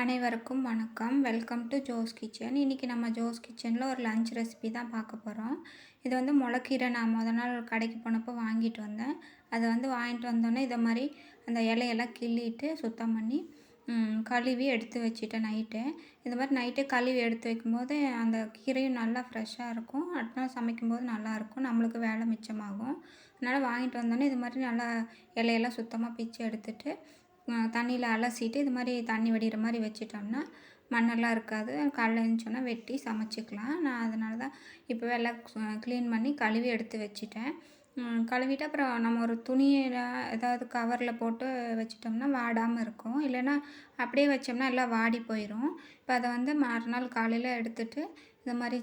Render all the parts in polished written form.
அனைவருக்கும் வணக்கம். Welcome to Jo's Kitchen. இன்றைக்கி நம்ம ஜோஸ் கிச்சனில் ஒரு லஞ்ச் ரெசிபி தான் பார்க்க போகிறோம். இது வந்து முளைக்கீரை நான் நாள் கடைக்கு போனப்போ வாங்கிட்டு வந்தேன். அதை வாங்கிட்டு வந்தோடனே இதை மாதிரி அந்த இலையெல்லாம் கிள்ளிட்டு சுத்தம் பண்ணி கழுவி எடுத்து வச்சுட்டேன் நைட்டு. இது மாதிரி நைட்டே கழுவி எடுத்து வைக்கும்போது அந்த கீரையும் நல்லா ஃப்ரெஷ்ஷாக இருக்கும். அடுத்த நாள் சமைக்கும்போது நல்லாயிருக்கும், நம்மளுக்கு வேலை மிச்சமாகும். அதனால் வாங்கிட்டு வந்தோடனே இது மாதிரி நல்லா இலையெல்லாம் சுத்தமாக பிச்சு எடுத்துட்டு தண்ணியில் அலசிட்டு இது மாதிரி தண்ணி வடிகிற மாதிரி வச்சிட்டோம்னா மண்ணெல்லாம் இருக்காது. காலைல எழுந்திரிச்சோன்னா வெட்டி சமைச்சிக்கலாம். நான் அதனால தான் இப்போவே எல்லாம் க்ளீன் பண்ணி கழுவி எடுத்து வச்சுட்டேன். கழுவிட்டு அப்புறம் நம்ம ஒரு துணியில் ஏதாவது கவரில் போட்டு வச்சிட்டோம்னா வாடாமல் இருக்கும். இல்லைன்னா அப்படியே வச்சோம்னா எல்லாம் வாடி போயிடும். இப்போ அதை மறுநாள் காலையில் எடுத்துகிட்டு இந்த மாதிரி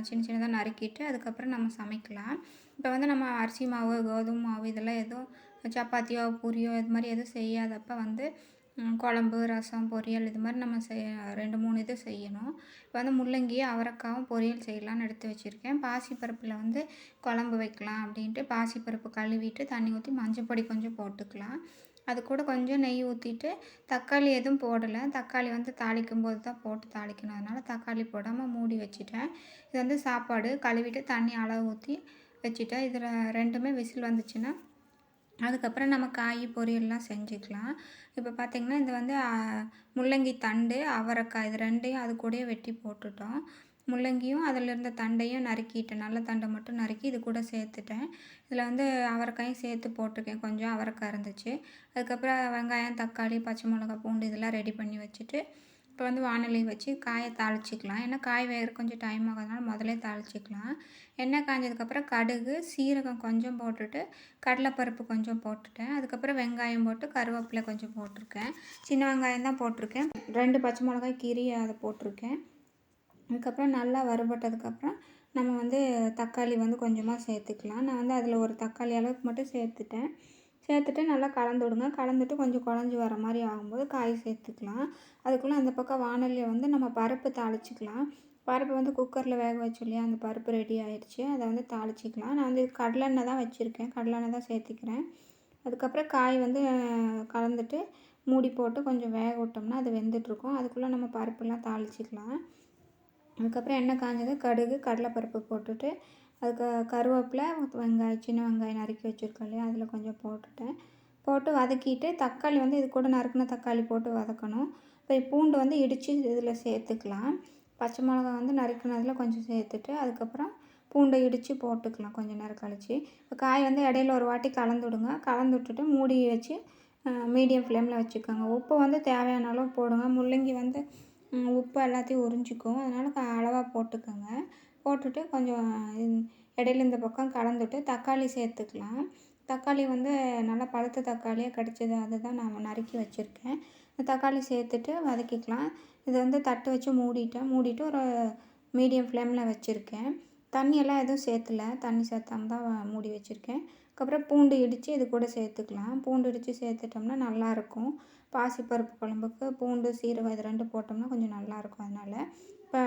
சின்னதாக நறுக்கிட்டு அதுக்கப்புறம் நம்ம சமைக்கலாம். இப்போ நம்ம அரிசி மாவு, கோதுமை மாவு இதெல்லாம் எதுவும் சப்பாத்தியோ பூரியோ இது மாதிரி எதுவும் செய்யாதப்போ குழம்பு, ரசம், பொரியல் இது மாதிரி நம்ம 2-3 இது செய்யணும். இப்போ முள்ளங்கி, அவரைக்காவும் பொரியல் செய்யலான்னு எடுத்து வச்சுருக்கேன். பாசிப்பருப்பில் குழம்பு வைக்கலாம் அப்படின்ட்டு பாசிப்பருப்பு கழுவிட்டு தண்ணி ஊற்றி மஞ்சள் பொடி கொஞ்சம் போட்டுக்கலாம். அது கூட கொஞ்சம் நெய் ஊற்றிட்டு தக்காளி எதுவும் போடலை. தக்காளி தாளிக்கும் போது தான் போட்டு தாளிக்கணும். அதனால் தக்காளி போடாமல் மூடி வச்சுட்டேன். இது சாப்பாடு கழுவிட்டு தண்ணி அளவு ஊற்றி வச்சுட்டேன். இதில் 2மே விசில் வந்துச்சுன்னா அதுக்கப்புறம் நம்ம காய் பொரியல்லாம் செஞ்சுக்கலாம். இப்போ பார்த்திங்கன்னா இது முள்ளங்கி தண்டு, அவரைக்காய் இது 2யும் அது கூடயே வெட்டி போட்டுட்டோம். முள்ளங்கியும் அதில் இருந்த தண்டையும் நறுக்கிட்டேன். நல்ல தண்டை மட்டும் நறுக்கி இது கூட சேர்த்துட்டேன். இதில் அவரைக்காயும் சேர்த்து போட்டிருக்கேன். கொஞ்சம் அவரைக்காய் இருந்துச்சு. அதுக்கப்புறம் வெங்காயம், தக்காளி, பச்சை மிளகா, பூண்டு இதெல்லாம் ரெடி பண்ணி வச்சுட்டு இப்போ வாணலி வச்சு காயை தாளிச்சிக்கலாம். ஏன்னா காய் வேக கொஞ்சம் டைம் ஆகாதனால முதலே தாளிச்சிக்கலாம். எண்ணெய் காஞ்சதுக்கப்புறம் கடுகு, சீரகம் கொஞ்சம் போட்டுட்டு கடலைப்பருப்பு கொஞ்சம் போட்டுட்டேன். அதுக்கப்புறம் வெங்காயம் போட்டு கருவேப்பிலை கொஞ்சம் போட்டிருக்கேன். சின்ன வெங்காயம் தான் போட்டிருக்கேன். 2 பச்சை மிளகாய் கீரி அதை போட்டிருக்கேன். அதுக்கப்புறம் நல்லா வறுபட்டதுக்கப்புறம் நம்ம தக்காளி கொஞ்சமாக சேர்த்துக்கலாம். நான் அதில் ஒரு தக்காளி அளவுக்கு மட்டும் சேர்த்துட்டு நல்லா கலந்து விடுங்க. கலந்துட்டு கொஞ்சம் குழஞ்சி வர மாதிரி ஆகும்போது காய் சேர்த்துக்கலாம். அதுக்குள்ளே அந்த பக்கம் வாணலியில் நம்ம பருப்பு தாளிச்சிக்கலாம். பருப்பு குக்கரில் வேக வச்சோம் இல்லையா, அந்த பருப்பு ரெடி ஆகிடுச்சு. அதை தாளிச்சிக்கலாம். நான் கடலெண்ணெய் தான் வச்சுருக்கேன். கடலெண்ணெய் தான் சேர்த்திக்கிறேன். அதுக்கப்புறம் காய் கலந்துட்டு மூடி போட்டு கொஞ்சம் வேக விட்டோம்னா அது வெந்துட்டுருக்கும். அதுக்குள்ளே நம்ம பருப்புலாம் தாளிச்சிக்கலாம். அதுக்கப்புறம் எண்ணெய் காஞ்சது கடுகு, கடலைப்பருப்பு போட்டுட்டு அதுக்கு கருவேப்பிலை, வெங்காயம், சின்ன வெங்காயம் நறுக்கி வச்சுருக்கோம் இல்லையா, அதில் கொஞ்சம் போட்டு வதக்கிட்டு தக்காளி இது கூட நறுக்கின தக்காளி போட்டு வதக்கணும். இப்போ பூண்டு இடித்து இதில் சேர்த்துக்கலாம். பச்சை மிளகா நறுக்கினதில் கொஞ்சம் சேர்த்துட்டு அதுக்கப்புறம் பூண்டை இடித்து போட்டுக்கலாம் கொஞ்சம் நேரம் கழித்து. இப்போ காய் இடையில ஒரு வாட்டி கலந்து விடுங்க. கலந்து விட்டுட்டு மூடி வச்சு மீடியம் ஃப்ளேமில் வச்சுக்கோங்க. உப்பு தேவையான அளவு போடுங்க. முள்ளங்கி உப்பு எல்லாத்தையும் உறிஞ்சிக்கும். அதனால் அளவாக போட்டுக்கோங்க. போட்டுட்டு கொஞ்சம் இடையில இந்த பக்கம் கலந்துட்டு தக்காளி சேர்த்துக்கலாம். தக்காளி நல்லா பழுத்த தக்காளியாக கிடச்சிது, அதுதான் நான் நறுக்கி வச்சுருக்கேன். தக்காளி சேர்த்துட்டு வதக்கிக்கலாம். இது தட்டு வச்சு மூடிட்டு ஒரு மீடியம் ஃப்ளேமில் வச்சுருக்கேன். தண்ணியெல்லாம் எதுவும் சேர்த்துல, தண்ணி சேர்த்தாம தான் மூடி வச்சுருக்கேன். அதுக்கப்புறம் பூண்டு இடித்து இது கூட சேர்த்துக்கலாம். பூண்டு இடித்து சேர்த்துட்டோம்னா நல்லாயிருக்கும். பாசிப்பருப்பு குழம்புக்கு பூண்டு, சீரகம் இது 2 போட்டோம்னா கொஞ்சம் நல்லாயிருக்கும். அதனால் இப்போ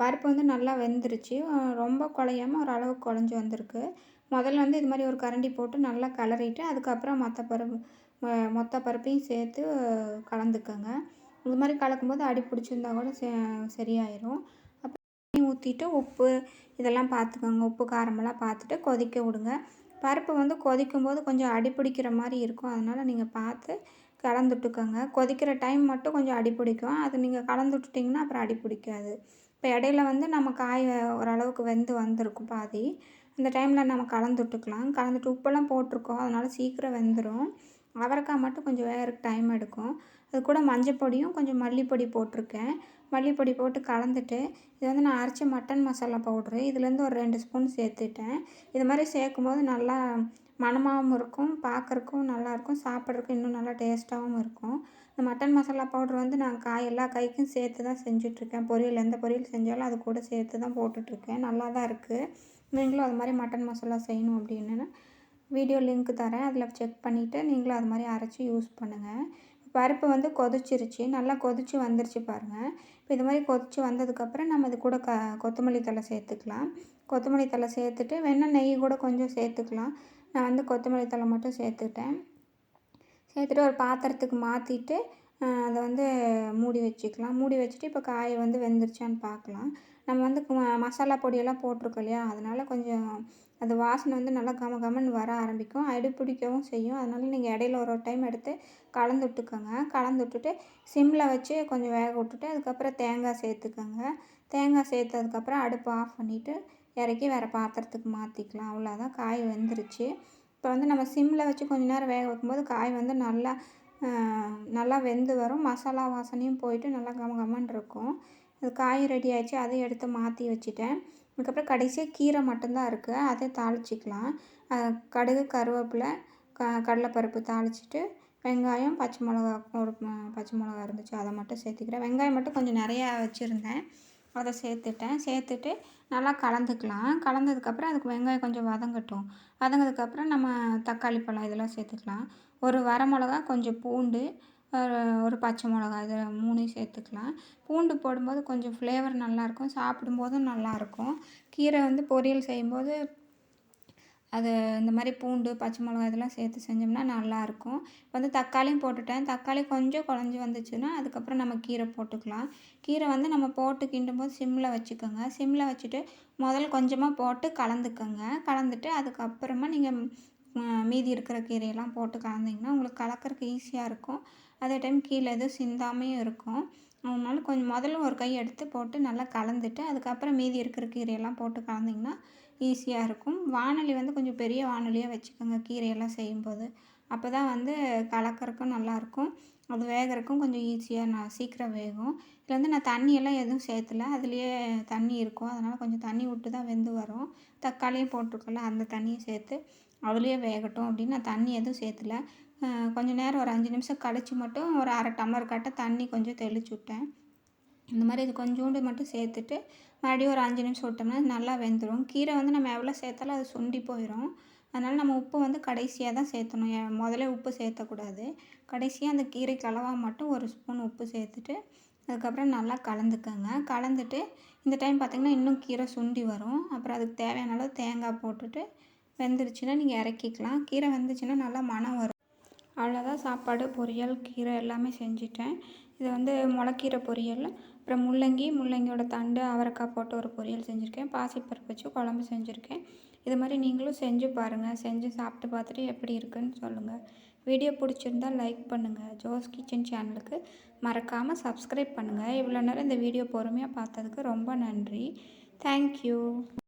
பருப்பு நல்லா வெந்துருச்சு. ரொம்ப குழையாமல் ஓரளவுக்கு குழஞ்சி வந்திருக்கு. முதல்ல இது மாதிரி ஒரு கரண்டி போட்டு நல்லா கிளறிட்டு அதுக்கப்புறம் மொத்த பருப்பையும் சேர்த்து கலந்துக்கோங்க. இது மாதிரி கலக்கும்போது அடி பிடிச்சிருந்தா கூட சரியாயிடும். அப்புறம் தண்ணி ஊற்றிட்டு உப்பு இதெல்லாம் பார்த்துக்கோங்க. உப்பு காரமெல்லாம் பார்த்துட்டு கொதிக்க விடுங்க. பருப்பு கொதிக்கும்போது கொஞ்சம் அடி பிடிக்கிற மாதிரி இருக்கும். அதனால் நீங்கள் பார்த்து கலந்துட்டுக்கோங்க. கொதிக்கிற டைம் மட்டும் கொஞ்சம் அடி பிடிக்கும். அது நீங்கள் கலந்து விட்டுட்டிங்கன்னா அப்புறம் அடி பிடிக்காது. இப்போ இடையில நம்ம காய் ஓரளவுக்கு வெந்து வந்திருக்கும் பாதி. அந்த டைமில் நம்ம கலந்துட்டுக்கலாம். கலந்துட்டு உப்பெல்லாம் போட்டிருக்கோம், அதனால் சீக்கிரம் வெந்துடும். அவரைக்காய் மட்டும் கொஞ்சம் வேகிறதுக்கு டைம் எடுக்கும். அது கூட மஞ்சள் பொடியும் கொஞ்சம் மல்லிப்பொடி போட்டிருக்கேன். மல்லிப்பொடி போட்டு கலந்துட்டு இது நான் அரைச்ச மட்டன் மசாலா பவுட்ரு இதுலேருந்து ஒரு 2 ஸ்பூன் சேர்த்துட்டேன். இது மாதிரி சேர்க்கும்போது நல்லா மணமாகவும் இருக்கும், பார்க்குறக்கும் நல்லாயிருக்கும், சாப்பிட்றதுக்கும் இன்னும் நல்லா டேஸ்ட்டாகவும் இருக்கும். இந்த மட்டன் மசாலா பவுட்ரு நான் எல்லா காய்க்கும் சேர்த்து தான் செஞ்சுட்ருக்கேன். எந்த பொரியல் செஞ்சாலும் அது கூட சேர்த்து தான் போட்டுட்ருக்கேன். நல்லா தான் இருக்குது. நீங்களும் அது மாதிரி மட்டன் மசாலா செய்யணும் அப்படின்னு வீடியோ லிங்க் தரேன். அதில் செக் பண்ணிவிட்டு நீங்களும் அது மாதிரி அரைச்சி யூஸ் பண்ணுங்கள். பருப்பு கொதிச்சிருச்சு, நல்லா கொதித்து வந்துருச்சு பாருங்கள். இப்போ இது மாதிரி கொதித்து வந்ததுக்கப்புறம் நம்ம இது கூட கொத்தமல்லி தழை சேர்த்துக்கலாம். கொத்தமல்லி தழை சேர்த்துட்டு வேணால் நெய் கூட கொஞ்சம் சேர்த்துக்கலாம். நான் கொத்தமல்லி தழை மட்டும் சேர்த்துக்கிட்டேன். சேர்த்துட்டு ஒரு பாத்திரத்துக்கு மாற்றிட்டு அதை வந்து மூடி வச்சுக்கலாம். மூடி வச்சுட்டு இப்போ காய் வந்து வெந்துருச்சான்னு பார்க்கலாம். நம்ம வந்து மசாலா பொடியெல்லாம் போட்டிருக்கோம் இல்லையா? அதனால் கொஞ்சம் அது வாசனை வந்து நல்லா கம கமன்னு வர ஆரம்பிக்கும். அடி பிடிக்கவும் செய்யும். அதனால நீங்கள் இடையில ஒரு ஒரு டைம் எடுத்து கலந்து விட்டுக்கோங்க. கலந்து விட்டுட்டு சிம்மில் வச்சு கொஞ்சம் வேக விட்டுட்டு அதுக்கப்புறம் தேங்காய் சேர்த்துக்கோங்க. தேங்காய் சேர்த்ததுக்கப்புறம் அடுப்பை ஆஃப் பண்ணிவிட்டு இறக்கி வேறு பாத்திரத்துக்கு மாற்றிக்கலாம். அவ்வளோதான், காய் வெந்துருச்சு. இப்போ வந்து நம்ம சிம்மில் வச்சு கொஞ்சம் நேரம் வேக வைக்கும்போது காய் வந்து நல்லா வெந்து வரும். மசாலா வாசனையும் போயிட்டு நல்லா கம கமன்னு இருக்கும். அது காய் ரெடி ஆகிடுச்சு. அதையும் எடுத்து மாற்றி வச்சுட்டேன். அதுக்கப்புறம் கடைசியாக கீரை மட்டும்தான் இருக்குது. அதை தாளிச்சிக்கலாம். கடுகு, கருவேப்பிலை, கடலைப்பருப்பு தாளிச்சிட்டு வெங்காயம், பச்சை மிளகா, ஒரு பச்சை மிளகா இருந்துச்சு அதை மட்டும் சேர்த்துக்கிறேன். வெங்காயம் மட்டும் கொஞ்சம் நிறையா வச்சுருந்தேன், அதை சேர்த்துட்டு நல்லா கலந்துக்கலாம். கலந்ததுக்கப்புறம் அதுக்கு வெங்காயம் கொஞ்சம் வதங்கட்டும். வதங்கினதுக்கப்புறம் நம்ம தக்காளி பழம் இதெல்லாம் சேர்த்துக்கலாம். ஒரு வரமிளகா, கொஞ்சம் பூண்டு, ஒரு பச்சை மிளகா, இது 3யும் சேர்த்துக்கலாம். பூண்டு போடும்போது கொஞ்சம் ஃப்ளேவர் நல்லாயிருக்கும், சாப்பிடும்போதும் நல்லாயிருக்கும். கீரை வந்து பொரியல் செய்யும்போது அது இந்த மாதிரி பூண்டு, பச்சை மிளகா இதெல்லாம் சேர்த்து செஞ்சோம்னா நல்லாயிருக்கும். இப்போ வந்து தக்காளியும் போட்டுட்டேன். தக்காளி கொஞ்சம் குழஞ்சி வந்துச்சுன்னா அதுக்கப்புறம் நம்ம கீரை போட்டுக்கலாம். கீரை வந்து நம்ம போட்டு கிண்டும்போது சிம்மில் வச்சுக்கோங்க. சிம்மில் வச்சுட்டு கொஞ்சமாக போட்டு கலந்துக்கோங்க. கலந்துட்டு அதுக்கப்புறமா நீங்கள் மீதி இருக்கிற கீரையெல்லாம் போட்டு கலந்திங்கன்னா உங்களுக்கு கலக்கறதுக்கு ஈஸியாக இருக்கும். அதே டைம் கீழே எதுவும் சிந்தாமையும் இருக்கும். அதனால முதல்ல ஒரு கை எடுத்து போட்டு நல்லா கலந்துட்டு அதுக்கப்புறம் மீதி இருக்கிற கீரையெல்லாம் போட்டு கலந்திங்கன்னா ஈஸியாக இருக்கும். வாணலி வந்து கொஞ்சம் பெரிய வாணலியாக வச்சுக்கோங்க கீரையெல்லாம் செய்யும்போது. அப்போ தான் வந்து கலக்கறதுக்கும் நல்லாயிருக்கும். அது வேகறதுக்கும் கொஞ்சம் ஈஸியாக சீக்கிரம் வேகும். இதில் வந்து நான் தண்ணியெல்லாம் எதுவும் சேர்த்தல. அதுலேயே தண்ணி இருக்கும். அதனால் கொஞ்சம் தண்ணி விட்டு தான் வெந்து வரும். தக்காளியும் போட்டிருக்கோம்ல, அந்த தண்ணியும் சேர்த்து அதுலேயே வேகட்டும் அப்படின்னு நான் தண்ணி எதுவும் சேர்த்தல. கொஞ்சம் நேரம் ஒரு 5 நிமிஷம் கழித்து மட்டும் ஒரு 1/2 டம்ளர் கட்ட தண்ணி கொஞ்சம் தெளிச்சு விட்டேன். இந்த மாதிரி இது கொஞ்சோண்டு மட்டும் சேர்த்துட்டு மறுபடியும் ஒரு 5 நிமிஷம் விட்டோம்னா நல்லா வெந்துடும். கீரை வந்து நம்ம எவ்வளோ சேர்த்தாலும் அது சுண்டி போயிடும். அதனால் நம்ம உப்பு வந்து கடைசியாக தான் சேர்த்தணும். முதல்ல உப்பு சேர்த்தக்கூடாது. கடைசியாக அந்த கீரைக்கு அளவாக மட்டும் 1 ஸ்பூன் உப்பு சேர்த்துட்டு அதுக்கப்புறம் நல்லா கலந்துக்கோங்க. கலந்துட்டு இந்த டைம் பார்த்திங்கன்னா இன்னும் கீரை சுண்டி வரும். அப்புறம் அதுக்கு தேவையான அளவு தேங்காய் போட்டுட்டு வெந்துருச்சுன்னா நீங்கள் இறக்கிக்கலாம். கீரை வெந்துச்சுன்னா நல்லா மணம் வரும். அவ்வளோதான், சாப்பாடு, பொரியல், கீரை எல்லாமே செஞ்சுட்டேன். இது வந்து முளைக்கீரை பொரியல், அப்புறம் முள்ளங்கியோட தண்டு, அவரைக்காய் போட்டு ஒரு பொரியல் செஞ்சுருக்கேன். பாசிப்பருப்பு வச்சு குழம்பு செஞ்சுருக்கேன். இது மாதிரி நீங்களும் செஞ்சு பாருங்கள். செஞ்சு சாப்பிட்டு பார்த்துட்டு எப்படி இருக்குன்னு சொல்லுங்கள். வீடியோ பிடிச்சிருந்தா லைக் பண்ணுங்கள். ஜோஸ் கிச்சன் சேனலுக்கு மறக்காமல் சப்ஸ்கிரைப் பண்ணுங்கள். இவ்வளோ நேரம் இந்த வீடியோ பொறுமையாக பார்த்ததுக்கு ரொம்ப நன்றி. தேங்க்யூ.